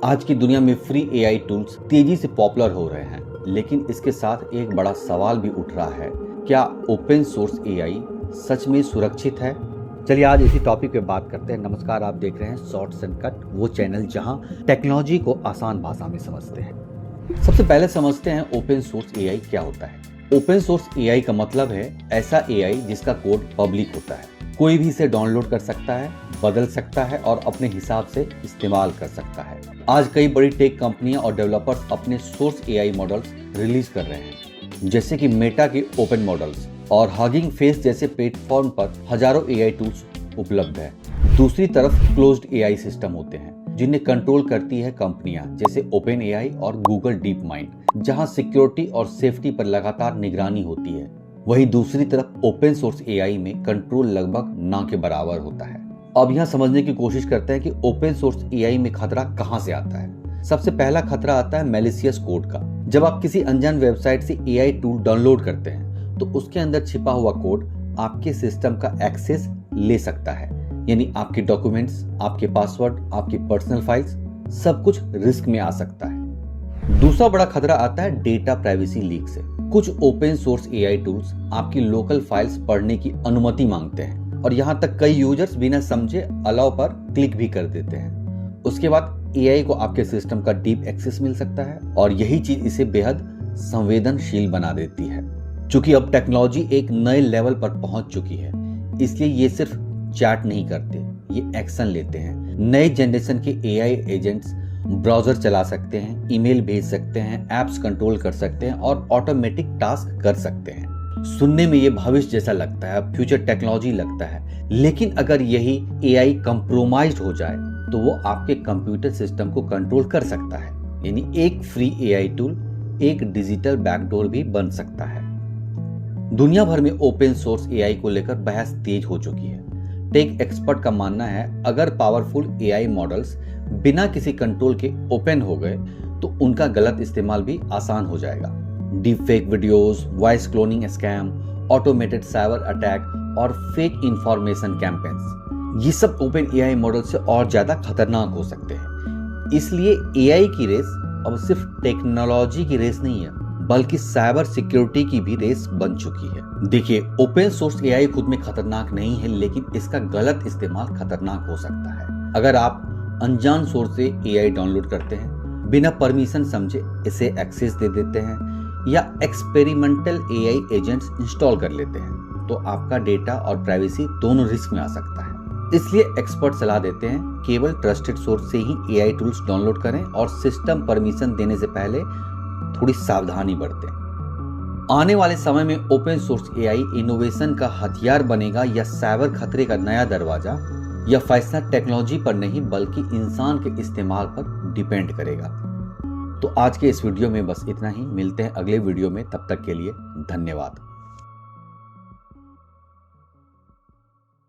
आज की दुनिया में फ्री एआई टूल्स तेजी से पॉपुलर हो रहे हैं, लेकिन इसके साथ एक बड़ा सवाल भी उठ रहा है, क्या ओपन सोर्स एआई सच में सुरक्षित है? चलिए आज इसी टॉपिक पे बात करते हैं। नमस्कार, आप देख रहे हैं शॉर्ट्स एंड कट, वो चैनल जहां टेक्नोलॉजी को आसान भाषा में समझते हैं। सबसे पहले समझते हैं ओपन सोर्स एआई क्या होता है। ओपन सोर्स एआई का मतलब है ऐसा एआई जिसका कोड पब्लिक होता है, कोई भी इसे डाउनलोड कर सकता है, बदल सकता है और अपने हिसाब से इस्तेमाल कर सकता है। आज कई बड़ी टेक कंपनियां और डेवलपर्स अपने सोर्स एआई मॉडल्स रिलीज कर रहे हैं, जैसे कि मेटा के ओपन मॉडल्स और हगिंग फेस जैसे प्लेटफॉर्म पर हजारों एआई टूल्स उपलब्ध है। दूसरी तरफ क्लोज्ड एआई सिस्टम होते हैं जिन्हें कंट्रोल करती है कंपनियां जैसे ओपन एआई और गूगल डीप माइंड, जहां सिक्योरिटी और सेफ्टी पर लगातार निगरानी होती है। वहीं दूसरी तरफ ओपन सोर्स एआई में कंट्रोल लगभग ना के बराबर होता है। अब यहाँ समझने की कोशिश करते हैं कि ओपन सोर्स एआई में खतरा कहाँ से आता है। सबसे पहला खतरा आता है मैलिशियस कोड का। जब आप किसी अनजान वेबसाइट से एआई टूल डाउनलोड करते हैं तो उसके अंदर छिपा हुआ कोड आपके सिस्टम का एक्सेस ले सकता है, यानी आपके डॉक्यूमेंट्स, आपके पासवर्ड, आपकी पर्सनल फाइल्स, सब कुछ रिस्क में आ सकता है। दूसरा बड़ा खतरा आता है डेटा प्राइवेसी लीक से। कुछ ओपन सोर्स एआई टूल्स आपकी लोकल फाइल्स पढ़ने की अनुमति मांगते हैं और यहाँ तक कई यूजर्स बिना समझे अलाउ पर क्लिक भी कर देते हैं। उसके बाद एआई को आपके सिस्टम का डीप एक्सेस मिल सकता है और यही चीज इसे बेहद संवेदनशील बना देती है। चूंकि अब टेक्नोलॉजी एक नए लेवल पर पहुंच चुकी है, इसलिए ये सिर्फ चैट नहीं करते, ये एक्शन लेते हैं। नए जनरेशन के एआई एजेंट्स ब्राउजर चला सकते हैं, ईमेल भेज सकते हैं, एप्स कंट्रोल कर सकते हैं और ऑटोमेटिक टास्क कर सकते हैं। सुनने में ये भविष्य जैसा लगता है, फ्यूचर टेक्नोलॉजी लगता है, लेकिन अगर यही एआई कंप्रोमाइज्ड हो जाए तो वो आपके कंप्यूटर सिस्टम को कंट्रोल कर सकता है। यानी एक फ्री एआई टूल एक डिजिटल बैकडोर भी बन सकता है। दुनिया भर में ओपन सोर्स एआई को लेकर बहस तेज हो चुकी है। टेक एक्सपर्ट का मानना है अगर पावरफुल एआई मॉडल्स बिना किसी कंट्रोल के ओपन हो गए तो उनका गलत इस्तेमाल भी आसान हो जाएगा। Deep fake videos, voice cloning scam, automated cyber attack और फेक इंफॉर्मेशन कैंपेन्स, ये सब ओपन एआई मॉडल से और ज्यादा खतरनाक हो सकते हैं। इसलिए एआई की रेस अब सिर्फ टेक्नोलॉजी की रेस नहीं है, बल्कि साइबर सिक्योरिटी की भी रेस बन चुकी है। देखिए, ओपन सोर्स एआई खुद में खतरनाक नहीं है, लेकिन इसका गलत इस्तेमाल खतरनाक हो सकता है। अगर आप अनजान सोर्स से एआई डाउनलोड करते हैं, बिना परमिशन समझे इसे एक्सेस दे देते हैं या एक्सपेरिमेंटल एआई एजेंट्स इंस्टॉल कर लेते हैं, तो आपका डेटा और प्राइवेसी दोनों रिस्क में आ सकता है। इसलिए एक्सपर्ट सलाह देते हैं केवल ट्रस्टेड सोर्स से ही एआई टूल्स डाउनलोड करें और सिस्टम परमिशन देने से पहले थोड़ी सावधानी बरतें। आने वाले समय में ओपन सोर्स एआई इनोवेशन का हथियार बनेगा या साइबर खतरे का नया दरवाजा, यह फैसला टेक्नोलॉजी पर नहीं बल्कि इंसान के इस्तेमाल पर डिपेंड करेगा। तो आज के इस वीडियो में बस इतना ही। मिलते हैं अगले वीडियो में, तब तक के लिए धन्यवाद।